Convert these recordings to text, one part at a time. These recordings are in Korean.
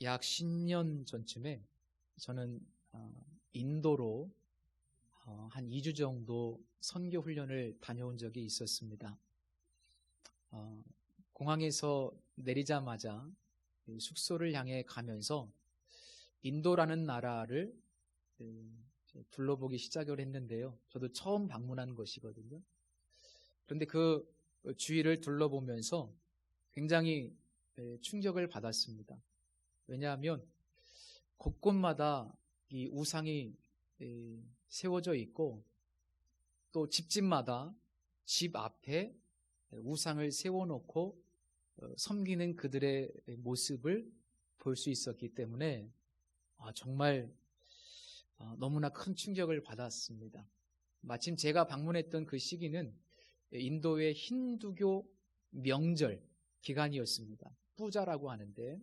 약 10년 전쯤에 저는 인도로 한 2주 정도 선교 훈련을 다녀온 적이 있었습니다. 공항에서 내리자마자 숙소를 향해 가면서 인도라는 나라를 둘러보기 시작을 했는데요. 저도 처음 방문한 곳이거든요. 그런데 그 주위를 둘러보면서 굉장히 충격을 받았습니다. 왜냐하면 곳곳마다 이 우상이 세워져 있고, 또 집집마다 집 앞에 우상을 세워놓고 섬기는 그들의 모습을 볼 수 있었기 때문에 정말 너무나 큰 충격을 받았습니다. 마침 제가 방문했던 그 시기는 인도의 힌두교 명절 기간이었습니다. 뿌자라고 하는데,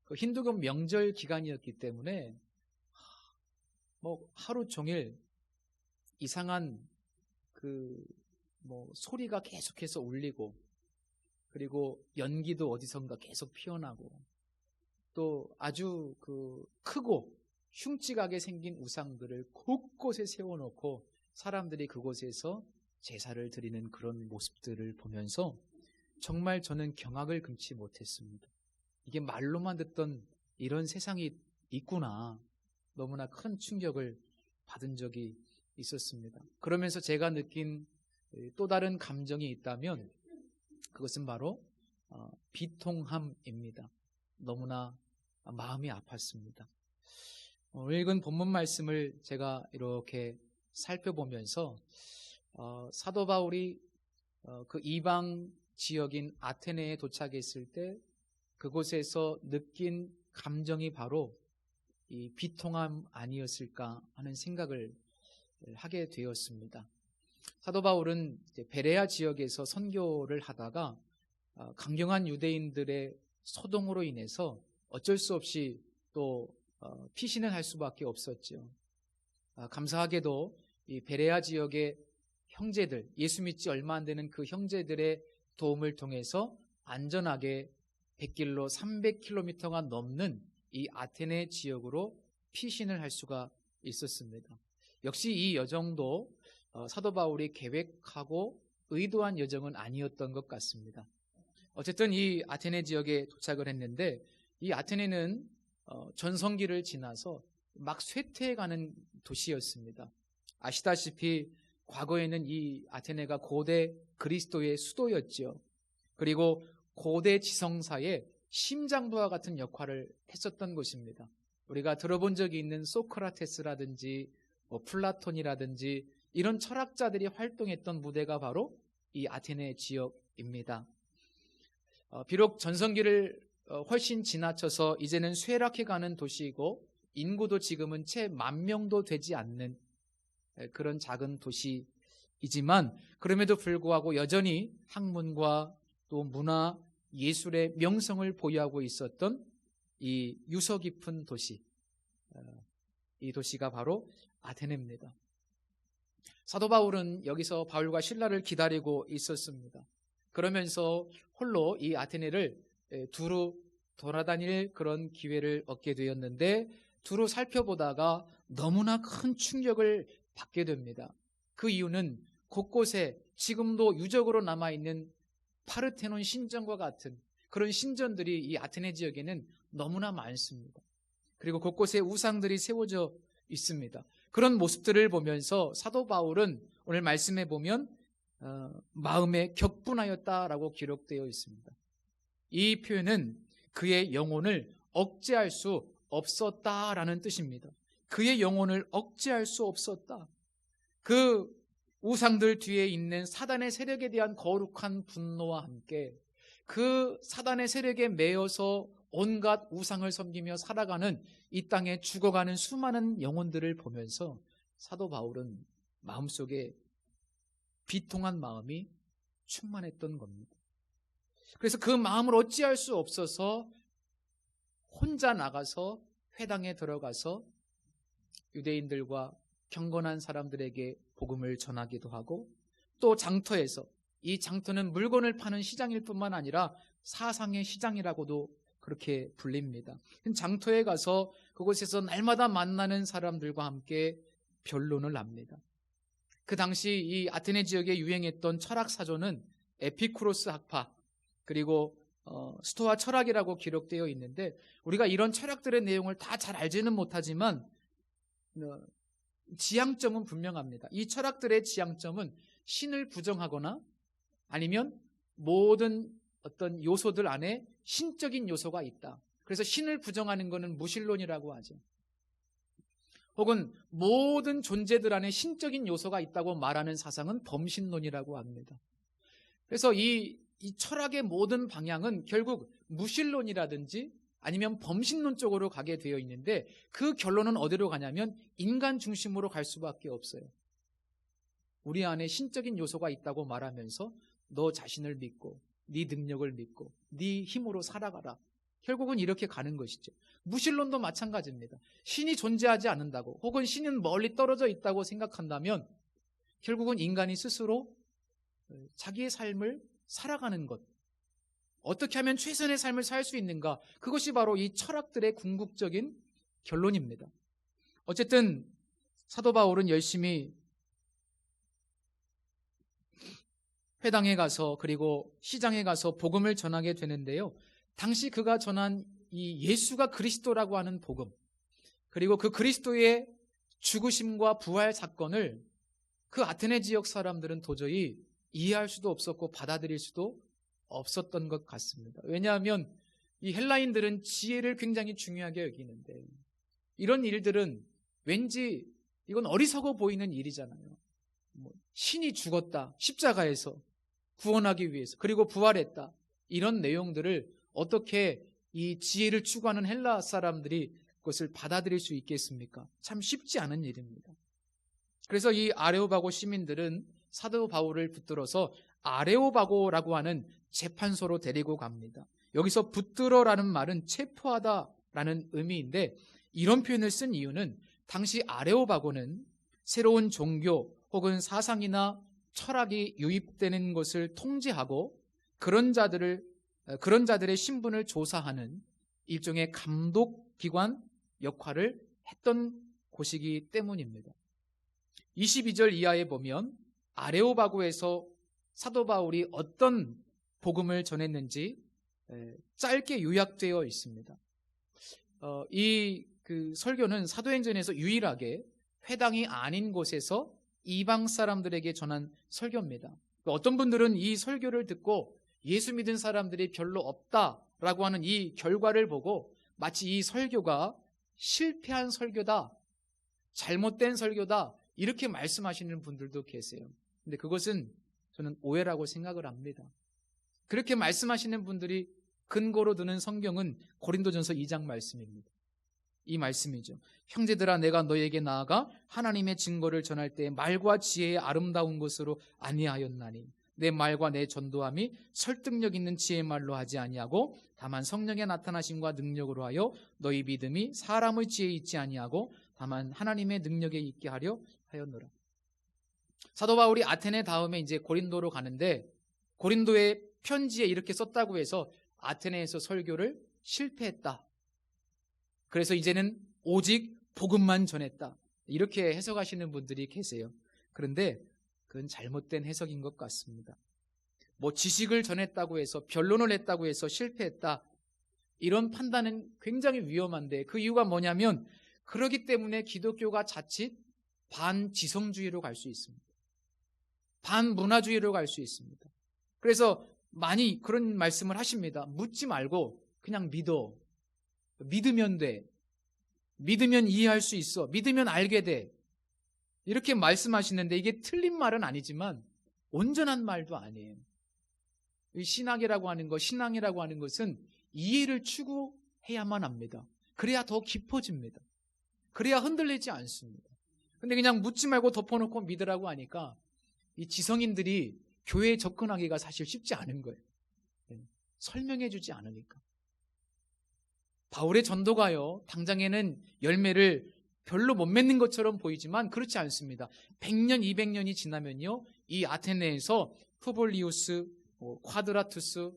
그 힌두교 명절 기간이었기 때문에 하루 종일 이상한 소리가 계속해서 울리고, 그리고 연기도 어디선가 계속 피어나고, 또 아주 크고 흉측하게 생긴 우상들을 곳곳에 세워놓고 사람들이 그곳에서 제사를 드리는 그런 모습들을 보면서 정말 저는 경악을 금치 못했습니다. 이게 말로만 듣던 이런 세상이 있구나. 너무나 큰 충격을 받은 적이 있었습니다. 그러면서 제가 느낀 또 다른 감정이 있다면 그것은 바로 비통함입니다. 너무나 마음이 아팠습니다. 오늘 읽은 본문 말씀을 제가 이렇게 살펴보면서 사도 바울이 그 이방 지역인 아테네에 도착했을 때 그곳에서 느낀 감정이 바로 이 비통함 아니었을까 하는 생각을 하게 되었습니다. 사도 바울은 베레아 지역에서 선교를 하다가 강경한 유대인들의 소동으로 인해서 어쩔 수 없이 또 피신을 할 수밖에 없었죠. 감사하게도 이 베레아 지역의 형제들, 예수 믿지 얼마 안 되는 그 형제들의 도움을 통해서 안전하게 100길로 300km가 넘는 이 아테네 지역으로 피신을 할 수가 있었습니다. 역시 이 여정도 사도 바울이 계획하고 의도한 여정은 아니었던 것 같습니다. 어쨌든 이 아테네 지역에 도착을 했는데, 이 아테네는 전성기를 지나서 막 쇠퇴해가는 도시였습니다. 아시다시피 과거에는 이 아테네가 고대 그리스도의 수도였죠. 그리고 고대 지성사의 심장부와 같은 역할을 했었던 곳입니다. 우리가 들어본 적이 있는 소크라테스라든지 플라톤이라든지 이런 철학자들이 활동했던 무대가 바로 이 아테네 지역입니다. 비록 전성기를 훨씬 지나쳐서 이제는 쇠락해가는 도시이고, 인구도 지금은 채 10,000명도 되지 않는 그런 작은 도시이지만, 그럼에도 불구하고 여전히 학문과 또 문화, 예술의 명성을 보유하고 있었던 이 유서 깊은 도시, 이 도시가 바로 아테네입니다. 사도 바울은 여기서 바울과 실라를 기다리고 있었습니다. 그러면서 홀로 이 아테네를 두루 돌아다닐 그런 기회를 얻게 되었는데, 두루 살펴보다가 너무나 큰 충격을 받게 됩니다. 그 이유는 곳곳에 지금도 유적으로 남아있는 파르테논 신전과 같은 그런 신전들이 이 아테네 지역에는 너무나 많습니다. 그리고 곳곳에 우상들이 세워져 있습니다. 그런 모습들을 보면서 사도 바울은 오늘 말씀에 보면 마음에 격분하였다라고 기록되어 있습니다. 이 표현은 그의 영혼을 억제할 수 없었다라는 뜻입니다. 그의 영혼을 억제할 수 없었다. 그 우상들 뒤에 있는 사단의 세력에 대한 거룩한 분노와 함께 그 사단의 세력에 매여서 온갖 우상을 섬기며 살아가는 이 땅에 죽어가는 수많은 영혼들을 보면서 사도 바울은 마음속에 비통한 마음이 충만했던 겁니다. 그래서 그 마음을 어찌할 수 없어서 혼자 나가서 회당에 들어가서 유대인들과 경건한 사람들에게 복음을 전하기도 하고, 또 장터에서, 이 장터는 물건을 파는 시장일 뿐만 아니라 사상의 시장이라고도 그렇게 불립니다. 장터에 가서 그곳에서 날마다 만나는 사람들과 함께 변론을 합니다. 그 당시 이 아테네 지역에 유행했던 철학 사조는 에피쿠로스 학파, 그리고 스토아 철학이라고 기록되어 있는데, 우리가 이런 철학들의 내용을 다 잘 알지는 못하지만 지향점은 분명합니다. 이 철학들의 지향점은 신을 부정하거나 아니면 모든 어떤 요소들 안에 신적인 요소가 있다. 그래서 신을 부정하는 것은 무신론이라고 하죠. 혹은 모든 존재들 안에 신적인 요소가 있다고 말하는 사상은 범신론이라고 합니다. 그래서 이 철학의 모든 방향은 결국 무신론이라든지 아니면 범신론 쪽으로 가게 되어 있는데, 그 결론은 어디로 가냐면 인간 중심으로 갈 수밖에 없어요. 우리 안에 신적인 요소가 있다고 말하면서 너 자신을 믿고 네 능력을 믿고 네 힘으로 살아가라. 결국은 이렇게 가는 것이죠. 무신론도 마찬가지입니다. 신이 존재하지 않는다고, 혹은 신은 멀리 떨어져 있다고 생각한다면 결국은 인간이 스스로 자기의 삶을 살아가는 것, 어떻게 하면 최선의 삶을 살 수 있는가, 그것이 바로 이 철학들의 궁극적인 결론입니다. 어쨌든 사도 바울은 열심히 회당에 가서 그리고 시장에 가서 복음을 전하게 되는데요, 당시 그가 전한 이 예수가 그리스도라고 하는 복음, 그리고 그 그리스도의 죽으심과 부활 사건을 그 아테네 지역 사람들은 도저히 이해할 수도 없었고 받아들일 수도 없었던 것 같습니다. 왜냐하면 이 헬라인들은 지혜를 굉장히 중요하게 여기는데, 이런 일들은 왠지 이건 어리석어 보이는 일이잖아요. 신이 죽었다, 십자가에서 구원하기 위해서, 그리고 부활했다, 이런 내용들을 어떻게 이 지혜를 추구하는 헬라 사람들이 그것을 받아들일 수 있겠습니까? 참 쉽지 않은 일입니다. 그래서 이 아레오바고 시민들은 사도 바울을 붙들어서 아레오바고라고 하는 재판소로 데리고 갑니다. 여기서 붙들어라는 말은 체포하다라는 의미인데, 이런 표현을 쓴 이유는 당시 아레오바고는 새로운 종교 혹은 사상이나 철학이 유입되는 것을 통제하고 그런 자들의 신분을 조사하는 일종의 감독기관 역할을 했던 곳이기 때문입니다. 22절 이하에 보면 아레오바고에서 사도 바울이 어떤 복음을 전했는지 짧게 요약되어 있습니다. 이 설교는 사도행전에서 유일하게 회당이 아닌 곳에서 이방 사람들에게 전한 설교입니다. 어떤 분들은 이 설교를 듣고 예수 믿은 사람들이 별로 없다라고 하는 이 결과를 보고 마치 이 설교가 실패한 설교다, 잘못된 설교다, 이렇게 말씀하시는 분들도 계세요. 근데 그것은 저는 오해라고 생각을 합니다. 그렇게 말씀하시는 분들이 근거로 드는 성경은 고린도전서 2장 말씀입니다. 이 말씀이죠. 형제들아, 내가 너에게 나아가 하나님의 증거를 전할 때 말과 지혜의 아름다운 것으로 아니하였나니 내 말과 내 전도함이 설득력 있는 지혜의 말로 하지 아니하고 다만 성령의 나타나심과 능력으로 하여 너희 믿음이 사람의 지혜에 있지 아니하고 다만 하나님의 능력에 있게 하려 하였노라. 사도 바울이 아테네 다음에 이제 고린도로 가는데, 고린도의 편지에 이렇게 썼다고 해서 아테네에서 설교를 실패했다, 그래서 이제는 오직 복음만 전했다, 이렇게 해석하시는 분들이 계세요. 그런데 그건 잘못된 해석인 것 같습니다. 지식을 전했다고 해서, 변론을 했다고 해서 실패했다, 이런 판단은 굉장히 위험한데, 그 이유가 뭐냐면 그러기 때문에 기독교가 자칫 반지성주의로 갈 수 있습니다. 반문화주의로 갈 수 있습니다. 그래서 많이 그런 말씀을 하십니다. 묻지 말고 그냥 믿어. 믿으면 돼. 믿으면 이해할 수 있어. 믿으면 알게 돼. 이렇게 말씀하시는데, 이게 틀린 말은 아니지만 온전한 말도 아니에요. 신학이라고 하는 것, 신앙이라고 하는 것은 이해를 추구해야만 합니다. 그래야 더 깊어집니다. 그래야 흔들리지 않습니다. 근데 그냥 묻지 말고 덮어놓고 믿으라고 하니까 이 지성인들이 교회에 접근하기가 사실 쉽지 않은 거예요. 설명해 주지 않으니까. 바울의 전도가요, 당장에는 열매를 별로 못 맺는 것처럼 보이지만 그렇지 않습니다. 100년, 200년이 지나면요, 이 아테네에서 푸블리우스, 콰드라투스,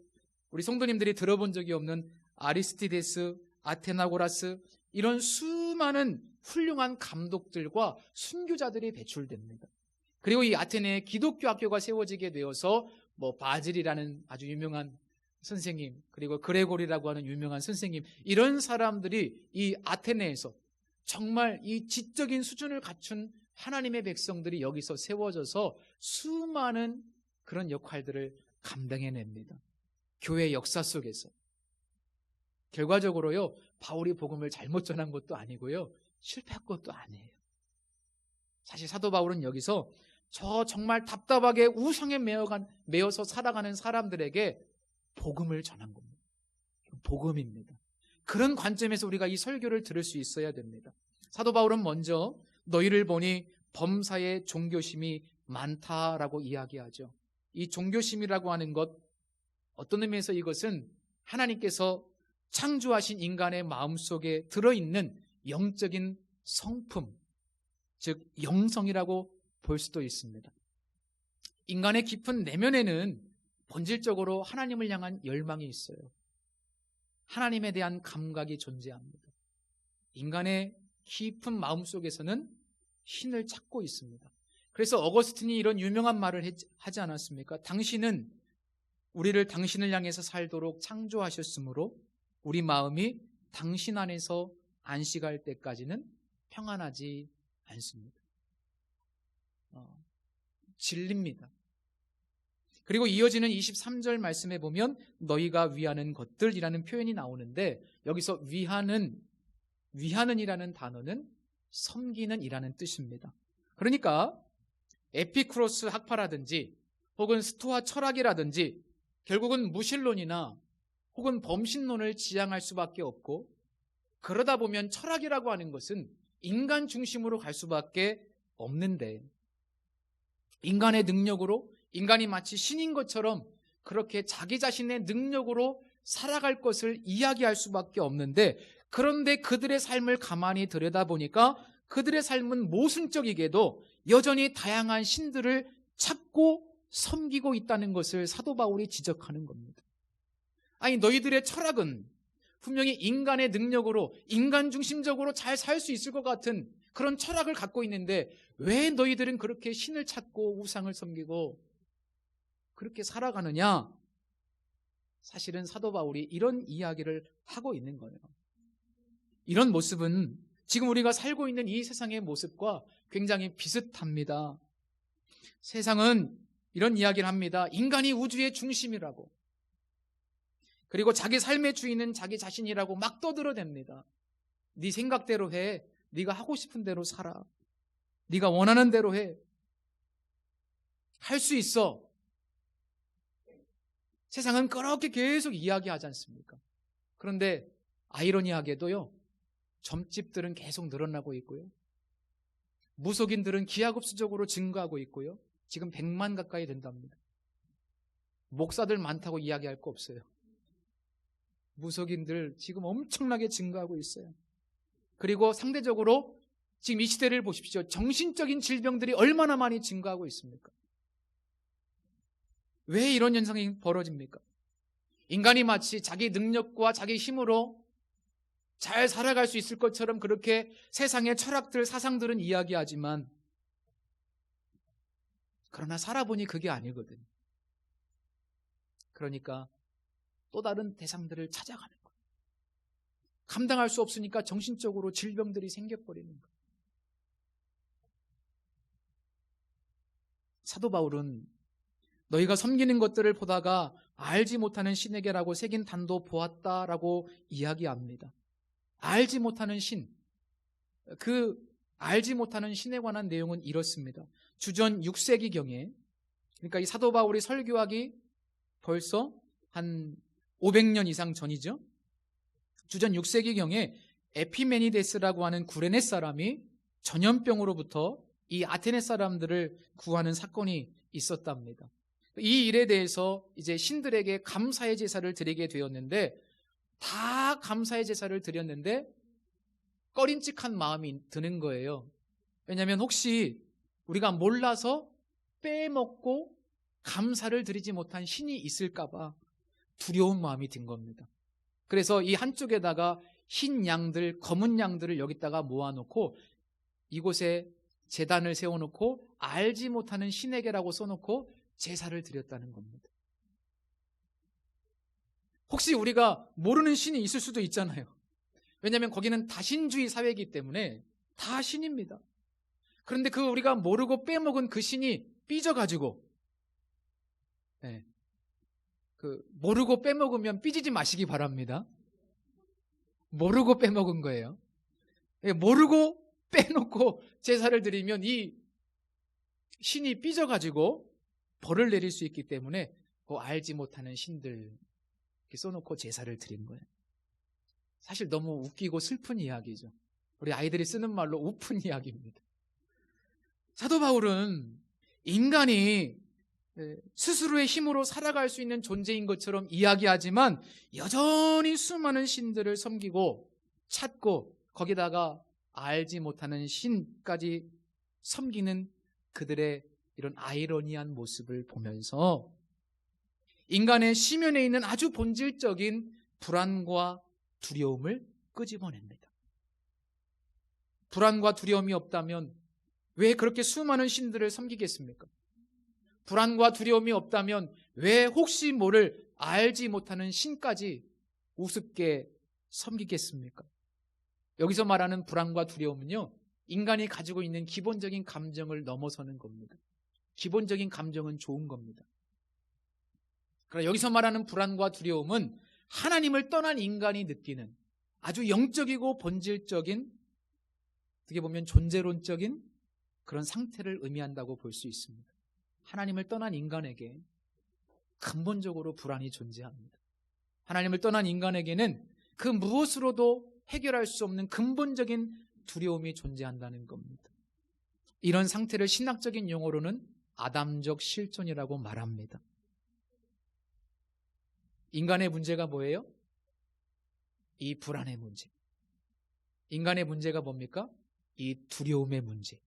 우리 성도님들이 들어본 적이 없는 아리스티데스, 아테나고라스, 이런 수많은 훌륭한 감독들과 순교자들이 배출됩니다. 그리고 이 아테네에 기독교 학교가 세워지게 되어서 바질이라는 아주 유명한 선생님, 그리고 그레고리라고 하는 유명한 선생님, 이런 사람들이 이 아테네에서 정말 이 지적인 수준을 갖춘 하나님의 백성들이 여기서 세워져서 수많은 그런 역할들을 감당해냅니다. 교회 역사 속에서. 결과적으로요, 바울이 복음을 잘못 전한 것도 아니고요, 실패한 것도 아니에요. 사실 사도 바울은 여기서 저 정말 답답하게 우상에 매여서 살아가는 사람들에게 복음을 전한 겁니다. 복음입니다. 그런 관점에서 우리가 이 설교를 들을 수 있어야 됩니다. 사도 바울은 먼저 너희를 보니 범사에 종교심이 많다라고 이야기하죠. 이 종교심이라고 하는 것, 어떤 의미에서 이것은 하나님께서 창조하신 인간의 마음속에 들어있는 영적인 성품, 즉 영성이라고 볼 수도 있습니다. 인간의 깊은 내면에는 본질적으로 하나님을 향한 열망이 있어요. 하나님에 대한 감각이 존재합니다. 인간의 깊은 마음속에서는 신을 찾고 있습니다. 그래서 어거스틴이 이런 유명한 말을 하지 않았습니까? 당신은 우리를 당신을 향해서 살도록 창조하셨으므로 우리 마음이 당신 안에서 안식할 때까지는 평안하지 않습니다. 진리입니다. 그리고 이어지는 23절 말씀에 보면 너희가 위하는 것들이라는 표현이 나오는데, 여기서 위하는 이라는 단어는 섬기는 이라는 뜻입니다. 그러니까 에피쿠로스 학파라든지 혹은 스토아 철학이라든지 결국은 무신론이나 혹은 범신론을 지향할 수밖에 없고, 그러다 보면 철학이라고 하는 것은 인간 중심으로 갈 수밖에 없는데, 인간의 능력으로, 인간이 마치 신인 것처럼 그렇게 자기 자신의 능력으로 살아갈 것을 이야기할 수밖에 없는데, 그런데 그들의 삶을 가만히 들여다보니까 그들의 삶은 모순적이게도 여전히 다양한 신들을 찾고 섬기고 있다는 것을 사도 바울이 지적하는 겁니다. 아니, 너희들의 철학은 분명히 인간의 능력으로 인간 중심적으로 잘 살 수 있을 것 같은 그런 철학을 갖고 있는데 왜 너희들은 그렇게 신을 찾고 우상을 섬기고 그렇게 살아가느냐? 사실은 사도 바울이 이런 이야기를 하고 있는 거예요. 이런 모습은 지금 우리가 살고 있는 이 세상의 모습과 굉장히 비슷합니다. 세상은 이런 이야기를 합니다. 인간이 우주의 중심이라고. 그리고 자기 삶의 주인은 자기 자신이라고 막 떠들어댑니다. 네 생각대로 해. 네가 하고 싶은 대로 살아. 네가 원하는 대로 해. 할 수 있어. 세상은 그렇게 계속 이야기하지 않습니까? 그런데 아이러니하게도요, 점집들은 계속 늘어나고 있고요, 무속인들은 기하급수적으로 증가하고 있고요, 지금 100만 가까이 된답니다. 목사들 많다고 이야기할 거 없어요. 무속인들 지금 엄청나게 증가하고 있어요. 그리고 상대적으로 지금 이 시대를 보십시오. 정신적인 질병들이 얼마나 많이 증가하고 있습니까? 왜 이런 현상이 벌어집니까? 인간이 마치 자기 능력과 자기 힘으로 잘 살아갈 수 있을 것처럼 그렇게 세상의 철학들, 사상들은 이야기하지만, 그러나 살아보니 그게 아니거든. 그러니까 또 다른 대상들을 찾아가는 거예요. 감당할 수 없으니까 정신적으로 질병들이 생겨버리는 거예요. 사도 바울은 너희가 섬기는 것들을 보다가 알지 못하는 신에게라고 새긴 단도 보았다라고 이야기합니다. 알지 못하는 신, 그 알지 못하는 신에 관한 내용은 이렇습니다. 주전 6세기경에, 그러니까 이 사도 바울이 설교하기 벌써 한 500년 이상 전이죠. 주전 6세기경에 에피메니데스라고 하는 구레네 사람이 전염병으로부터 이 아테네 사람들을 구하는 사건이 있었답니다. 이 일에 대해서 이제 신들에게 감사의 제사를 드리게 되었는데, 다 감사의 제사를 드렸는데 꺼림칙한 마음이 드는 거예요. 왜냐하면 혹시 우리가 몰라서 빼먹고 감사를 드리지 못한 신이 있을까 봐 두려운 마음이 든 겁니다. 그래서 이 한쪽에다가 흰 양들, 검은 양들을 여기다가 모아놓고 이곳에 제단을 세워놓고 알지 못하는 신에게라고 써놓고 제사를 드렸다는 겁니다. 혹시 우리가 모르는 신이 있을 수도 있잖아요. 왜냐하면 거기는 다신주의 사회이기 때문에 다 신입니다. 그런데 그 우리가 모르고 빼먹은 그 신이 삐져가지고, 네, 모르고 빼먹으면 삐지지 마시기 바랍니다. 모르고 빼먹은 거예요. 모르고 빼놓고 제사를 드리면 이 신이 삐져가지고 벌을 내릴 수 있기 때문에 알지 못하는 신들 이렇게 써놓고 제사를 드린 거예요. 사실 너무 웃기고 슬픈 이야기죠. 우리 아이들이 쓰는 말로 우픈 이야기입니다. 사도 바울은 인간이 스스로의 힘으로 살아갈 수 있는 존재인 것처럼 이야기하지만 여전히 수많은 신들을 섬기고 찾고 거기다가 알지 못하는 신까지 섬기는 그들의 이런 아이러니한 모습을 보면서 인간의 심연에 있는 아주 본질적인 불안과 두려움을 끄집어냅니다. 불안과 두려움이 없다면 왜 그렇게 수많은 신들을 섬기겠습니까? 불안과 두려움이 없다면 왜 혹시 모를 알지 못하는 신까지 우습게 섬기겠습니까? 여기서 말하는 불안과 두려움은요, 인간이 가지고 있는 기본적인 감정을 넘어서는 겁니다. 기본적인 감정은 좋은 겁니다. 그러나 여기서 말하는 불안과 두려움은 하나님을 떠난 인간이 느끼는 아주 영적이고 본질적인, 어떻게 보면 존재론적인 그런 상태를 의미한다고 볼 수 있습니다. 하나님을 떠난 인간에게 근본적으로 불안이 존재합니다. 하나님을 떠난 인간에게는 그 무엇으로도 해결할 수 없는 근본적인 두려움이 존재한다는 겁니다. 이런 상태를 신학적인 용어로는 아담적 실존이라고 말합니다. 인간의 문제가 뭐예요? 이 불안의 문제. 인간의 문제가 뭡니까? 이 두려움의 문제.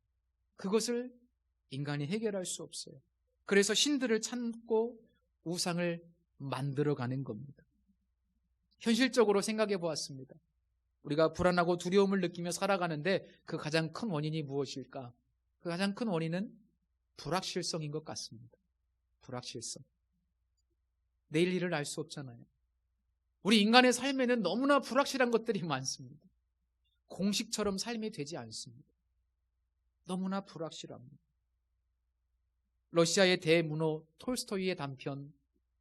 그것을 인간이 해결할 수 없어요. 그래서 신들을 찾고 우상을 만들어가는 겁니다. 현실적으로 생각해 보았습니다. 우리가 불안하고 두려움을 느끼며 살아가는데 그 가장 큰 원인이 무엇일까? 그 가장 큰 원인은 불확실성인 것 같습니다. 불확실성. 내일 일을 알 수 없잖아요. 우리 인간의 삶에는 너무나 불확실한 것들이 많습니다. 공식처럼 삶이 되지 않습니다. 너무나 불확실합니다. 러시아의 대문호 톨스토이의 단편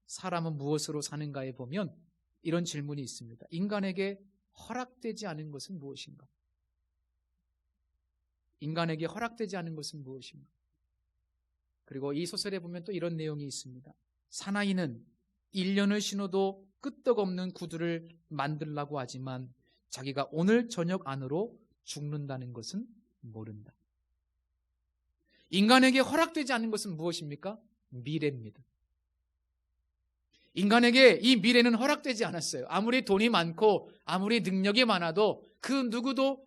사람은 무엇으로 사는가에 보면 이런 질문이 있습니다. 인간에게 허락되지 않은 것은 무엇인가? 인간에게 허락되지 않은 것은 무엇인가? 그리고 이 소설에 보면 또 이런 내용이 있습니다. 사나이는 1년을 신어도 끄떡없는 구두를 만들라고 하지만 자기가 오늘 저녁 안으로 죽는다는 것은 모른다. 인간에게 허락되지 않는 것은 무엇입니까? 미래입니다. 인간에게 이 미래는 허락되지 않았어요. 아무리 돈이 많고 아무리 능력이 많아도 그 누구도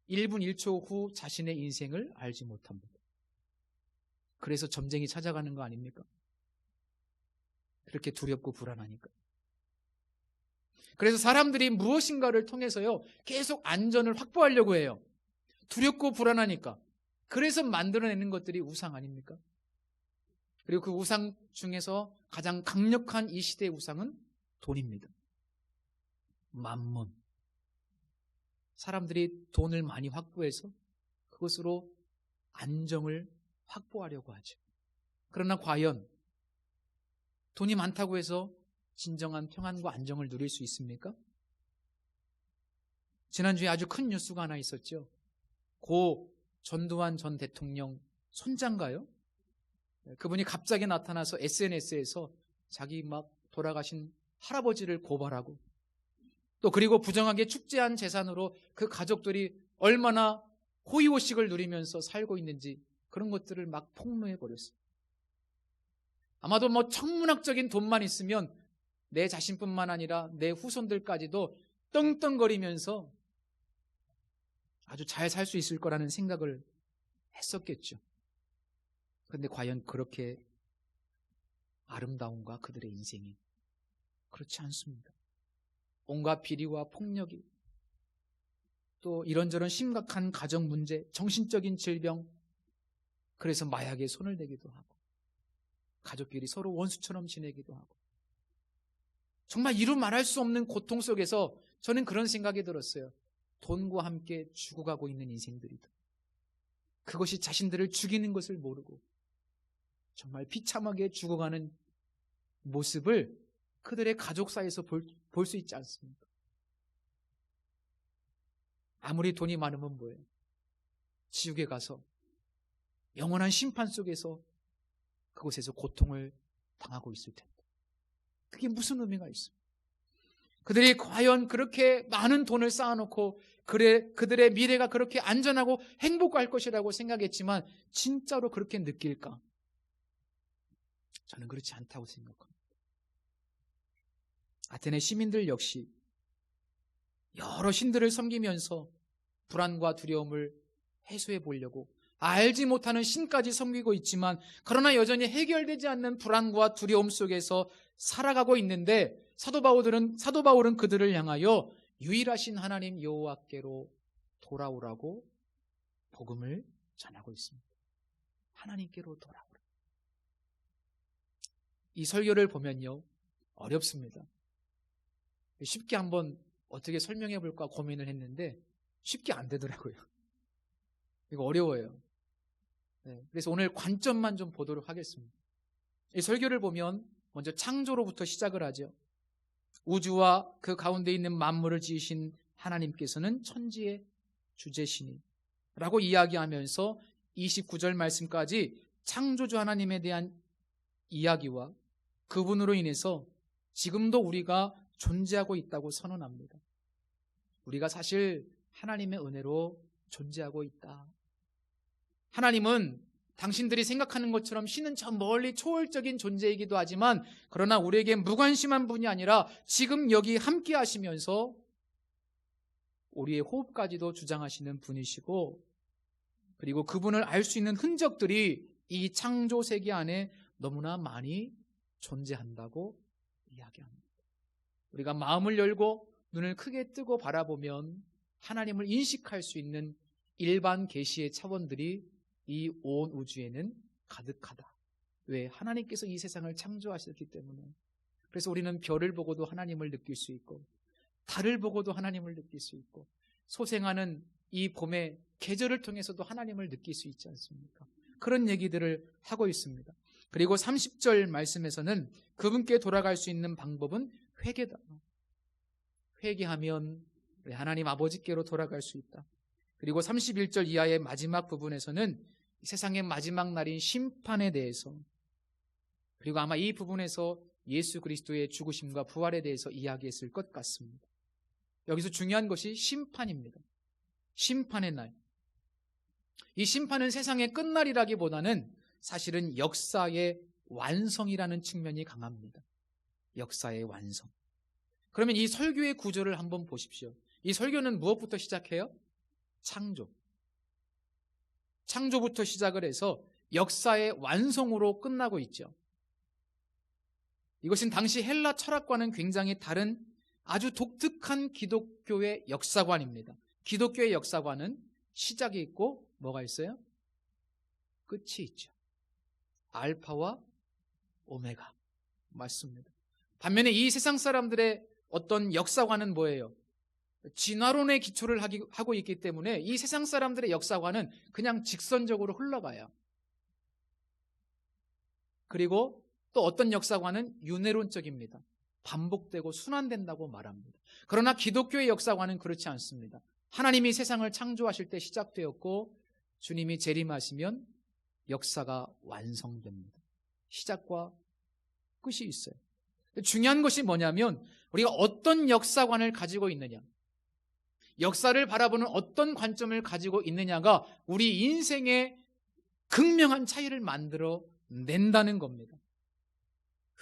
1분 1초 후 자신의 인생을 알지 못합니다. 그래서 점쟁이 찾아가는 거 아닙니까? 그렇게 두렵고 불안하니까. 그래서 사람들이 무엇인가를 통해서요, 계속 안전을 확보하려고 해요. 두렵고 불안하니까. 그래서 만들어내는 것들이 우상 아닙니까? 그리고 그 우상 중에서 가장 강력한 이 시대의 우상은 돈입니다. 맘몬. 사람들이 돈을 많이 확보해서 그것으로 안정을 확보하려고 하죠. 그러나 과연 돈이 많다고 해서 진정한 평안과 안정을 누릴 수 있습니까? 지난주에 아주 큰 뉴스가 하나 있었죠. 고 전두환 전 대통령 손자인가요? 그분이 갑자기 나타나서 SNS에서 자기 막 돌아가신 할아버지를 고발하고 또 그리고 부정하게 축제한 재산으로 그 가족들이 얼마나 호의호식을 누리면서 살고 있는지 그런 것들을 막 폭로해버렸어요. 아마도 뭐 천문학적인 돈만 있으면 내 자신뿐만 아니라 내 후손들까지도 떵떵거리면서 아주 잘 살 수 있을 거라는 생각을 했었겠죠. 그런데 과연 그렇게 아름다운가 그들의 인생이? 그렇지 않습니다. 온갖 비리와 폭력이, 또 이런저런 심각한 가정 문제, 정신적인 질병, 그래서 마약에 손을 대기도 하고 가족끼리 서로 원수처럼 지내기도 하고, 정말 이루 말할 수 없는 고통 속에서 저는 그런 생각이 들었어요. 돈과 함께 죽어가고 있는 인생들이다. 그것이 자신들을 죽이는 것을 모르고 정말 비참하게 죽어가는 모습을 그들의 가족 사이에서 볼 수 있지 않습니까? 아무리 돈이 많으면 뭐예요? 지옥에 가서 영원한 심판 속에서 그곳에서 고통을 당하고 있을 텐데, 그게 무슨 의미가 있어요? 그들이 과연 그렇게 많은 돈을 쌓아놓고 그들의 미래가 그렇게 안전하고 행복할 것이라고 생각했지만 진짜로 그렇게 느낄까? 저는 그렇지 않다고 생각합니다. 아테네 시민들 역시 여러 신들을 섬기면서 불안과 두려움을 해소해 보려고 알지 못하는 신까지 섬기고 있지만, 그러나 여전히 해결되지 않는 불안과 두려움 속에서 살아가고 있는데, 사도 바울은 그들을 향하여 유일하신 하나님 여호와께로 돌아오라고 복음을 전하고 있습니다. 하나님께로 돌아오라. 이 설교를 보면요, 어렵습니다. 쉽게 한번 어떻게 설명해 볼까 고민을 했는데 쉽게 안 되더라고요. 이거 어려워요. 그래서 오늘 관점만 좀 보도록 하겠습니다. 이 설교를 보면 먼저 창조로부터 시작을 하죠. 우주와 그 가운데 있는 만물을 지으신 하나님께서는 천지의 주제신이라고 이야기하면서 29절 말씀까지 창조주 하나님에 대한 이야기와 그분으로 인해서 지금도 우리가 존재하고 있다고 선언합니다. 우리가 사실 하나님의 은혜로 존재하고 있다. 하나님은 당신들이 생각하는 것처럼 신은 저 멀리 초월적인 존재이기도 하지만, 그러나 우리에게 무관심한 분이 아니라 지금 여기 함께 하시면서 우리의 호흡까지도 주장하시는 분이시고, 그리고 그분을 알 수 있는 흔적들이 이 창조 세계 안에 너무나 많이 존재한다고 이야기합니다. 우리가 마음을 열고 눈을 크게 뜨고 바라보면 하나님을 인식할 수 있는 일반 계시의 차원들이 이 온 우주에는 가득하다. 왜? 하나님께서 이 세상을 창조하셨기 때문에. 그래서 우리는 별을 보고도 하나님을 느낄 수 있고, 달을 보고도 하나님을 느낄 수 있고, 소생하는 이 봄의 계절을 통해서도 하나님을 느낄 수 있지 않습니까? 그런 얘기들을 하고 있습니다. 그리고 30절 말씀에서는 그분께 돌아갈 수 있는 방법은 회개다. 회개하면 하나님 아버지께로 돌아갈 수 있다. 그리고 31절 이하의 마지막 부분에서는 세상의 마지막 날인 심판에 대해서, 그리고 아마 이 부분에서 예수 그리스도의 죽으심과 부활에 대해서 이야기했을 것 같습니다. 여기서 중요한 것이 심판입니다. 심판의 날. 이 심판은 세상의 끝날이라기보다는 사실은 역사의 완성이라는 측면이 강합니다. 역사의 완성. 그러면 이 설교의 구조를 한번 보십시오. 이 설교는 무엇부터 시작해요? 창조. 창조부터 시작을 해서 역사의 완성으로 끝나고 있죠. 이것은 당시 헬라 철학과는 굉장히 다른 아주 독특한 기독교의 역사관입니다. 기독교의 역사관은 시작이 있고 뭐가 있어요? 끝이 있죠. 알파와 오메가. 맞습니다. 반면에 이 세상 사람들의 어떤 역사관은 뭐예요? 진화론의 기초를 하고 있기 때문에 이 세상 사람들의 역사관은 그냥 직선적으로 흘러가요. 그리고 또 어떤 역사관은 윤회론적입니다. 반복되고 순환된다고 말합니다. 그러나 기독교의 역사관은 그렇지 않습니다. 하나님이 세상을 창조하실 때 시작되었고 주님이 재림하시면 역사가 완성됩니다. 시작과 끝이 있어요. 중요한 것이 뭐냐면 우리가 어떤 역사관을 가지고 있느냐, 역사를 바라보는 어떤 관점을 가지고 있느냐가 우리 인생의 극명한 차이를 만들어 낸다는 겁니다.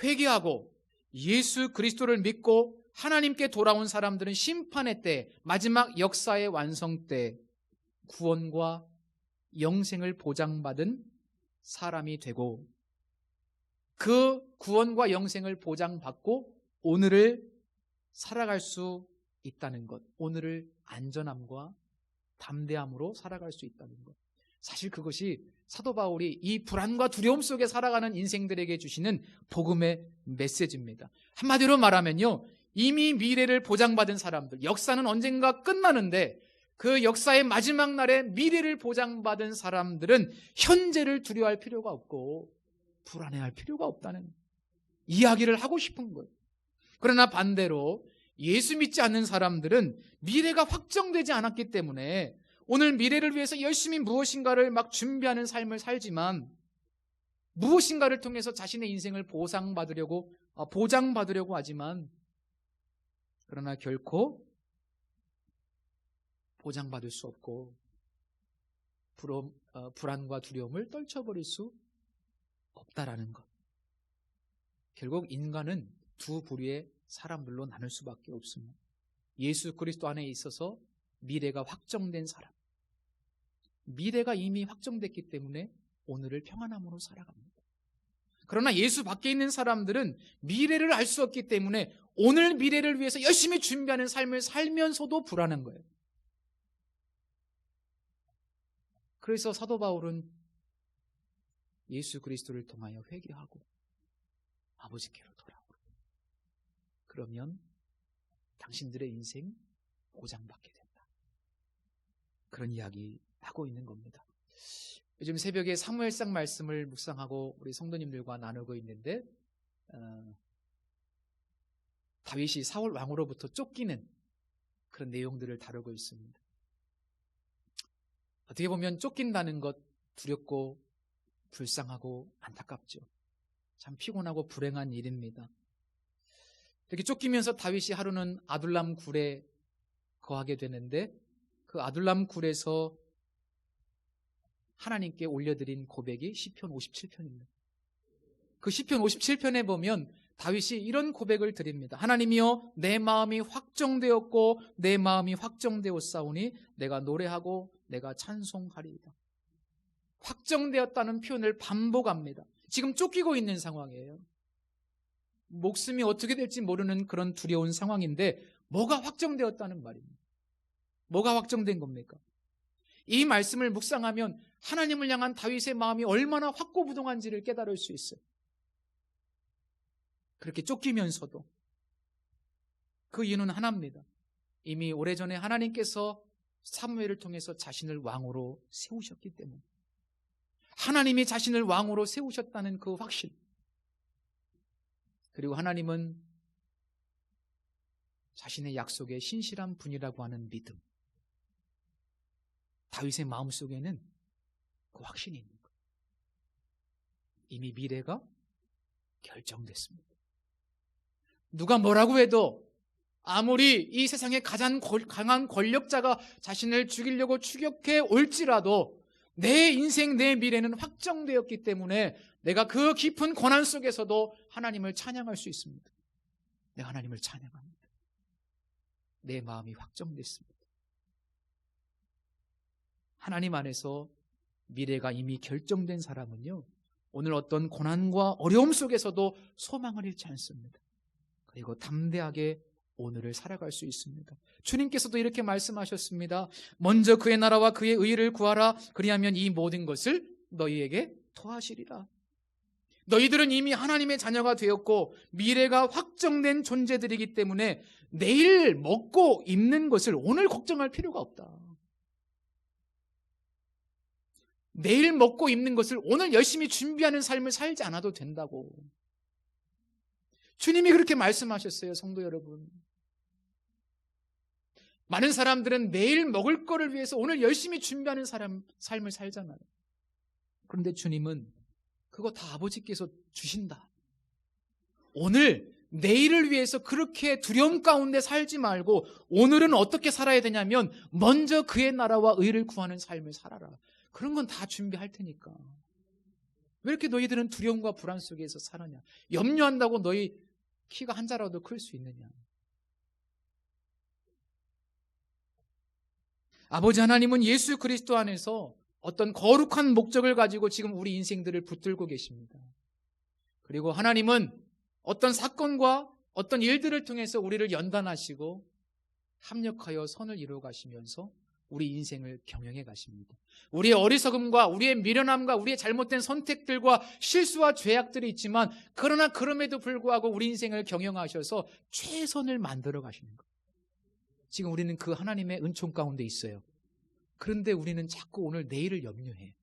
회개하고 예수 그리스도를 믿고 하나님께 돌아온 사람들은 심판의 때, 마지막 역사의 완성 때 구원과 영생을 보장받은 사람이 되고, 그 구원과 영생을 보장받고 오늘을 살아갈 수 있다는 것, 오늘을 안전함과 담대함으로 살아갈 수 있다는 것. 사실 그것이 사도 바울이 이 불안과 두려움 속에 살아가는 인생들에게 주시는 복음의 메시지입니다. 한마디로 말하면요, 이미 미래를 보장받은 사람들, 역사는 언젠가 끝나는데 그 역사의 마지막 날에 미래를 보장받은 사람들은 현재를 두려워할 필요가 없고 불안해할 필요가 없다는 이야기를 하고 싶은 거예요. 그러나 반대로 예수 믿지 않는 사람들은 미래가 확정되지 않았기 때문에 오늘 미래를 위해서 열심히 무엇인가를 막 준비하는 삶을 살지만 무엇인가를 통해서 자신의 인생을 보장받으려고 하지만 그러나 결코 보장받을 수 없고 불안과 두려움을 떨쳐버릴 수 없다라는 것. 결국 인간은 두 부류의 사람들로 나눌 수밖에 없습니다. 예수 그리스도 안에 있어서 미래가 확정된 사람, 미래가 이미 확정됐기 때문에 오늘을 평안함으로 살아갑니다. 그러나 예수 밖에 있는 사람들은 미래를 알 수 없기 때문에 오늘 미래를 위해서 열심히 준비하는 삶을 살면서도 불안한 거예요. 그래서 사도 바울은 예수 그리스도를 통하여 회개하고 아버지께로 돌아오라. 그러면 당신들의 인생 보장받게 된다. 그런 이야기 하고 있는 겁니다. 요즘 새벽에 사무엘상 말씀을 묵상하고 우리 성도님들과 나누고 있는데 다윗이 사울 왕으로부터 쫓기는 그런 내용들을 다루고 있습니다. 어떻게 보면 쫓긴다는 것 두렵고 불쌍하고 안타깝죠. 참 피곤하고 불행한 일입니다. 이렇게 쫓기면서 다윗이 하루는 아둘람 굴에 거하게 되는데 그 아둘람 굴에서 하나님께 올려드린 고백이 시편 57편입니다. 그 시편 57편에 보면 다윗이 이런 고백을 드립니다. 하나님이여, 내 마음이 확정되었고 내 마음이 확정되었사오니 내가 노래하고 내가 찬송하리이다. 확정되었다는 표현을 반복합니다. 지금 쫓기고 있는 상황이에요. 목숨이 어떻게 될지 모르는 그런 두려운 상황인데 뭐가 확정되었다는 말입니다. 뭐가 확정된 겁니까? 이 말씀을 묵상하면 하나님을 향한 다윗의 마음이 얼마나 확고부동한지를 깨달을 수 있어요. 그렇게 쫓기면서도 그 이유는 하나입니다. 이미 오래전에 하나님께서 사무엘을 통해서 자신을 왕으로 세우셨기 때문에, 하나님이 자신을 왕으로 세우셨다는 그 확신, 그리고 하나님은 자신의 약속에 신실한 분이라고 하는 믿음, 다윗의 마음속에는 그 확신이 있는 거예요. 이미 미래가 결정됐습니다. 누가 뭐라고 해도, 아무리 이 세상의 가장 강한 권력자가 자신을 죽이려고 추격해 올지라도 내 인생, 내 미래는 확정되었기 때문에 내가 그 깊은 고난 속에서도 하나님을 찬양할 수 있습니다. 내가 하나님을 찬양합니다. 내 마음이 확정됐습니다. 하나님 안에서 미래가 이미 결정된 사람은요, 오늘 어떤 고난과 어려움 속에서도 소망을 잃지 않습니다. 그리고 담대하게 오늘을 살아갈 수 있습니다. 주님께서도 이렇게 말씀하셨습니다. 먼저 그의 나라와 그의 의를 구하라. 그리하면 이 모든 것을 너희에게 더하시리라. 너희들은 이미 하나님의 자녀가 되었고 미래가 확정된 존재들이기 때문에 내일 먹고 입는 것을 오늘 걱정할 필요가 없다. 내일 먹고 입는 것을 오늘 열심히 준비하는 삶을 살지 않아도 된다고. 주님이 그렇게 말씀하셨어요, 성도 여러분. 많은 사람들은 내일 먹을 거를 위해서 오늘 열심히 준비하는 삶을 살잖아요. 그런데 주님은 그거 다 아버지께서 주신다. 오늘 내일을 위해서 그렇게 두려움 가운데 살지 말고 오늘은 어떻게 살아야 되냐면 먼저 그의 나라와 의를 구하는 삶을 살아라. 그런 건 다 준비할 테니까. 왜 이렇게 너희들은 두려움과 불안 속에서 살았냐? 염려한다고 너희 키가 한 자라도 클 수 있느냐? 아버지 하나님은 예수 그리스도 안에서 어떤 거룩한 목적을 가지고 지금 우리 인생들을 붙들고 계십니다. 그리고 하나님은 어떤 사건과 어떤 일들을 통해서 우리를 연단하시고 합력하여 선을 이루어 가시면서 우리 인생을 경영해 가십니다. 우리의 어리석음과 우리의 미련함과 우리의 잘못된 선택들과 실수와 죄악들이 있지만 그러나 그럼에도 불구하고 우리 인생을 경영하셔서 최선을 만들어 가시는 거예요. 지금 우리는 그 하나님의 은총 가운데 있어요. 그런데 우리는 자꾸 오늘 내일을 염려해.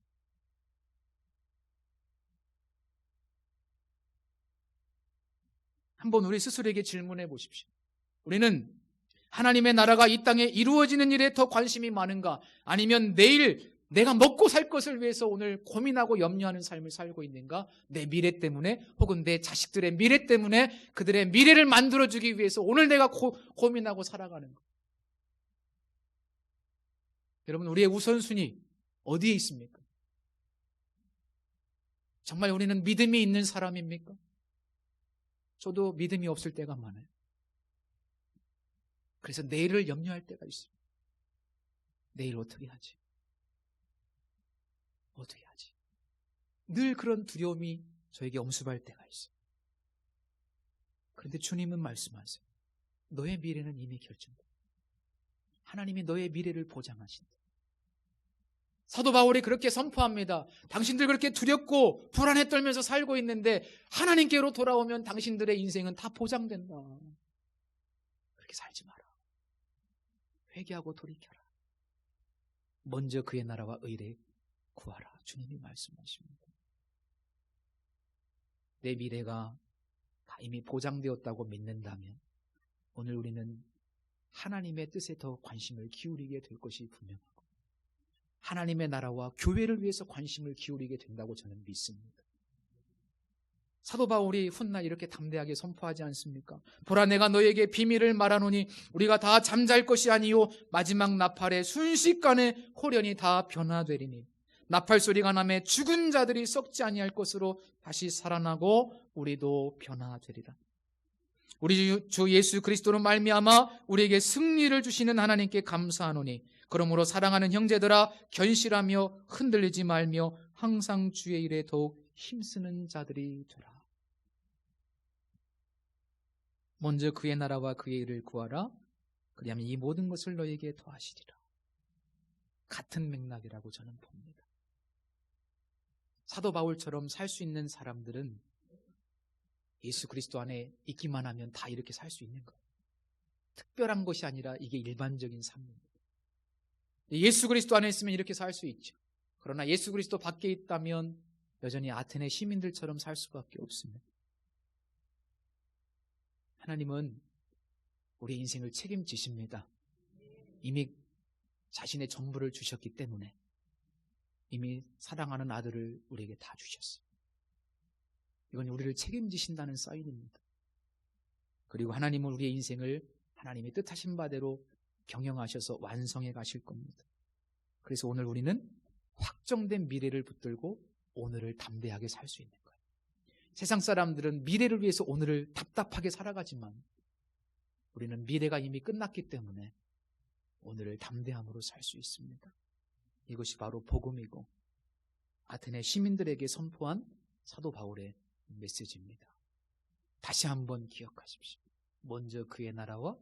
한번 우리 스스로에게 질문해 보십시오. 우리는 하나님의 나라가 이 땅에 이루어지는 일에 더 관심이 많은가? 아니면 내일 내가 먹고 살 것을 위해서 오늘 고민하고 염려하는 삶을 살고 있는가? 내 미래 때문에 혹은 내 자식들의 미래 때문에 그들의 미래를 만들어주기 위해서 오늘 내가 고민하고 살아가는 것. 여러분, 우리의 우선순위 어디에 있습니까? 정말 우리는 믿음이 있는 사람입니까? 저도 믿음이 없을 때가 많아요. 그래서 내일을 염려할 때가 있어요. 내일 어떻게 하지? 어떻게 하지? 늘 그런 두려움이 저에게 엄습할 때가 있어요. 그런데 주님은 말씀하세요. 너의 미래는 이미 결정됐다. 하나님이 너의 미래를 보장하신다. 사도 바울이 그렇게 선포합니다. 당신들 그렇게 두렵고 불안에 떨면서 살고 있는데 하나님께로 돌아오면 당신들의 인생은 다 보장된다. 그렇게 살지 마라. 회개하고 돌이켜라. 먼저 그의 나라와 의를 구하라. 주님이 말씀하십니다. 내 미래가 다 이미 보장되었다고 믿는다면 오늘 우리는 하나님의 뜻에 더 관심을 기울이게 될 것이 분명하고 하나님의 나라와 교회를 위해서 관심을 기울이게 된다고 저는 믿습니다. 사도 바울이 훗날 이렇게 담대하게 선포하지 않습니까? 보라, 내가 너에게 비밀을 말하노니 우리가 다 잠잘 것이 아니요 마지막 나팔의 순식간에 호련히 다 변화되리니 나팔 소리가 나매 죽은 자들이 썩지 아니할 것으로 다시 살아나고 우리도 변화되리라. 우리 주 예수 그리스도로 말미암아 우리에게 승리를 주시는 하나님께 감사하노니 그러므로 사랑하는 형제들아 견실하며 흔들리지 말며 항상 주의 일에 더욱 힘쓰는 자들이 되라. 먼저 그의 나라와 그의 일을 구하라. 그리하면 이 모든 것을 너에게 더하시리라. 같은 맥락이라고 저는 봅니다. 사도 바울처럼 살 수 있는 사람들은 예수 그리스도 안에 있기만 하면 다 이렇게 살 수 있는 거예요. 특별한 것이 아니라 이게 일반적인 삶입니다. 예수 그리스도 안에 있으면 이렇게 살 수 있죠. 그러나 예수 그리스도 밖에 있다면 여전히 아테네 시민들처럼 살 수밖에 없습니다. 하나님은 우리 인생을 책임지십니다. 이미 자신의 전부를 주셨기 때문에 이미 사랑하는 아들을 우리에게 다 주셨어요. 이건 우리를 책임지신다는 사인입니다. 그리고 하나님은 우리의 인생을 하나님이 뜻하신 바대로 경영하셔서 완성해 가실 겁니다. 그래서 오늘 우리는 확정된 미래를 붙들고 오늘을 담대하게 살 수 있는 거예요. 세상 사람들은 미래를 위해서 오늘을 답답하게 살아가지만 우리는 미래가 이미 끝났기 때문에 오늘을 담대함으로 살 수 있습니다. 이것이 바로 복음이고 아테네 시민들에게 선포한 사도 바울의 메시지입니다. 다시 한번 기억하십시오. 먼저 그의 나라와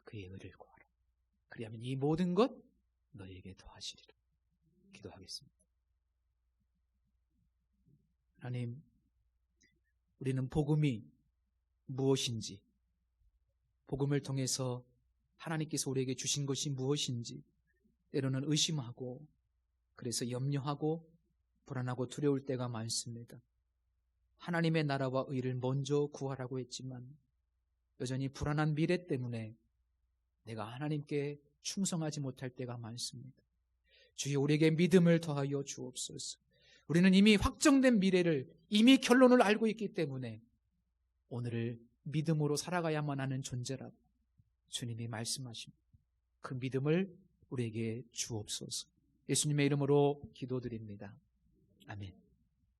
그의 의를 구하라. 그리하면 이 모든 것 너에게 더하시리라. 기도하겠습니다. 하나님, 우리는 복음이 무엇인지, 복음을 통해서 하나님께서 우리에게 주신 것이 무엇인지 때로는 의심하고 그래서 염려하고 불안하고 두려울 때가 많습니다. 하나님의 나라와 의를 먼저 구하라고 했지만 여전히 불안한 미래 때문에 내가 하나님께 충성하지 못할 때가 많습니다. 주여, 우리에게 믿음을 더하여 주옵소서. 우리는 이미 확정된 미래를, 이미 결론을 알고 있기 때문에 오늘을 믿음으로 살아가야만 하는 존재라고 주님이 말씀하십니다. 그 믿음을 우리에게 주옵소서. 예수님의 이름으로 기도드립니다. 아멘.